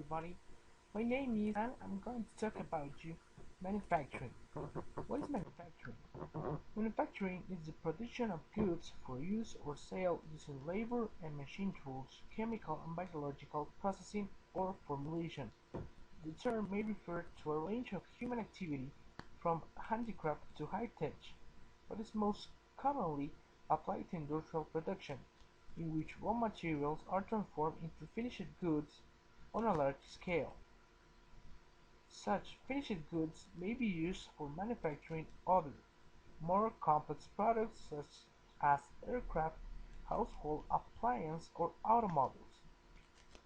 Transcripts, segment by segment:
everybody. My name is and I'm going to talk about manufacturing. What is manufacturing? Manufacturing is the production of goods for use or sale using labor and machine tools, chemical and biological processing or formulation. The term may refer to a range of human activity from handicraft to high tech, but is most commonly applied to industrial production, in which raw materials are transformed into finished goods on a large scale. Such finished goods may be used for manufacturing other, more complex products such as aircraft, household appliances, or automobiles,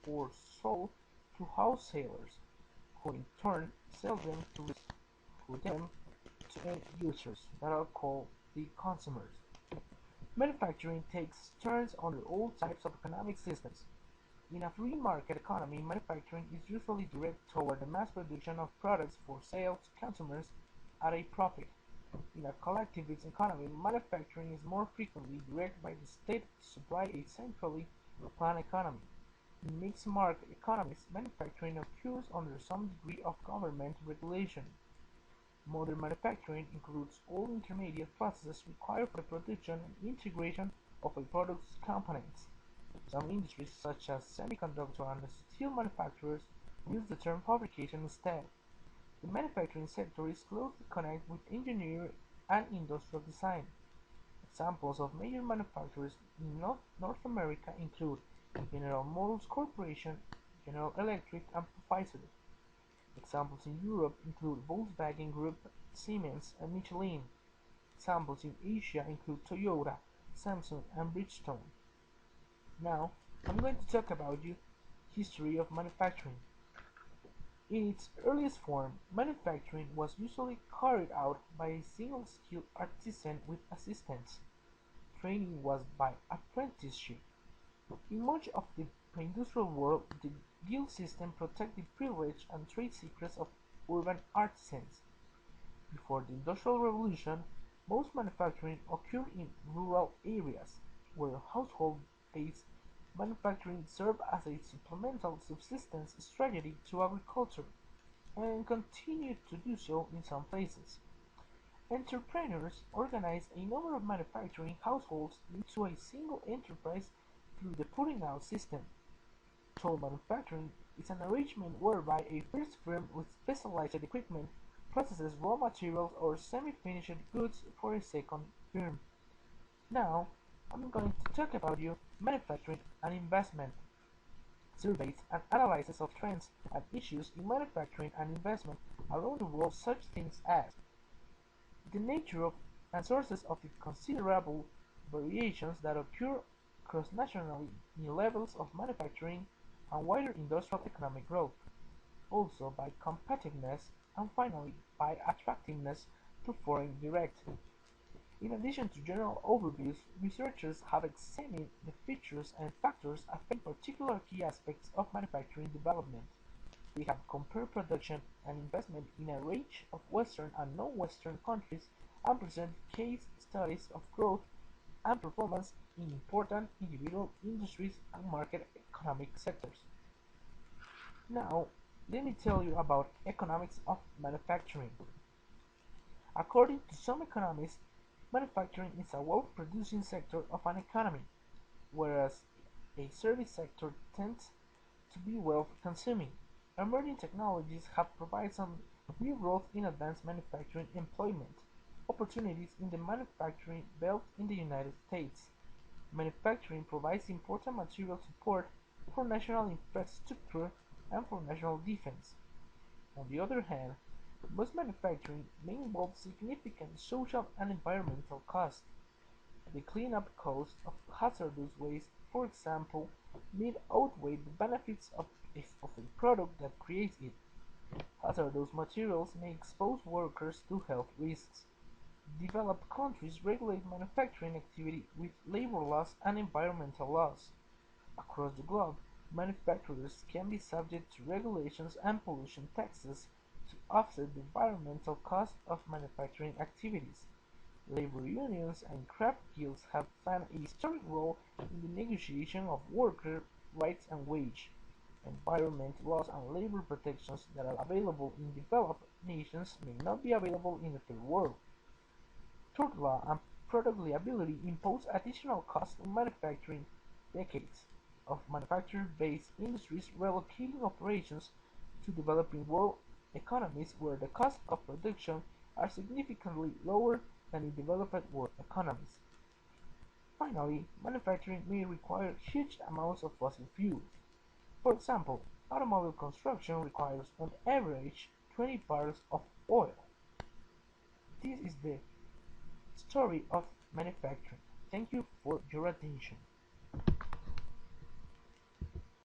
or sold to wholesalers, who in turn sell them to end users that are called the consumers. Manufacturing takes turns under all types of economic systems. In a free market economy, manufacturing is usually directed toward the mass production of products for sale to consumers at a profit. In a collectivist economy, manufacturing is more frequently directed by the state to supply a centrally planned economy. In mixed market economies, manufacturing occurs under some degree of government regulation. Modern manufacturing includes all intermediate processes required for the production and integration of a product's components. Some industries, such as semiconductor and steel manufacturers, use the term fabrication instead. The manufacturing sector is closely connected with engineering and industrial design. Examples of major manufacturers in North America include General Motors Corporation, General Electric, and Pfizer. Examples in Europe include Volkswagen Group, Siemens, and Michelin. Examples in Asia include Toyota, Samsung, and Bridgestone. Now, I'm going to talk about history of manufacturing. In its earliest form, manufacturing was usually carried out by a single-skilled artisan with assistants. Training was by apprenticeship. In much of the pre-industrial world, the guild system protected the privilege and trade secrets of urban artisans. Before the Industrial Revolution, most manufacturing occurred in rural areas, where household-based manufacturing served as a supplemental subsistence strategy to agriculture, and continued to do so in some places. Entrepreneurs organized a number of manufacturing households into a single enterprise through the putting out system. Toll manufacturing is an arrangement whereby a first firm with specialized equipment processes raw materials or semi-finished goods for a second firm. Now, I'm going to talk about manufacturing and investment. Surveys and analysis of trends and issues in manufacturing and investment around the world such things as the nature of and sources of the considerable variations that occur cross-nationally in levels of manufacturing and wider industrial economic growth, also by competitiveness, and finally by attractiveness to foreign direct. In addition to general overviews, researchers have examined the features and factors affecting particular key aspects of manufacturing development. They have compared production and investment in a range of Western and non-Western countries and presented case studies of growth and performance in important individual industries and market economic sectors. Now, let me tell you about economics of manufacturing. According to some economists, manufacturing is a wealth-producing sector of an economy, whereas a service sector tends to be wealth-consuming. Emerging technologies have provided some new growth in advanced manufacturing employment opportunities in the manufacturing belt in the United States. Manufacturing provides important material support for national infrastructure and for national defense. On the other hand, most manufacturing may involve significant social and environmental costs. The cleanup cost of hazardous waste, for example, may outweigh the benefits of a product that creates it. Hazardous materials may expose workers to health risks. Developed countries regulate manufacturing activity with labor laws and environmental laws. Across the globe, manufacturers can be subject to regulations and pollution taxes to offset the environmental cost of manufacturing activities. Labor unions and craft guilds have played a historic role in the negotiation of worker rights and wage. Environment laws and labor protections that are available in developed nations may not be available in the third world. Tort law and product liability impose additional costs on manufacturing. Decades of manufacturing-based industries relocating operations to developing world economies where the costs of production are significantly lower than in developed world economies. Finally, manufacturing may require huge amounts of fossil fuels. For example, automobile construction requires on average 20 barrels of oil. This is the story of manufacturing. Thank you for your attention.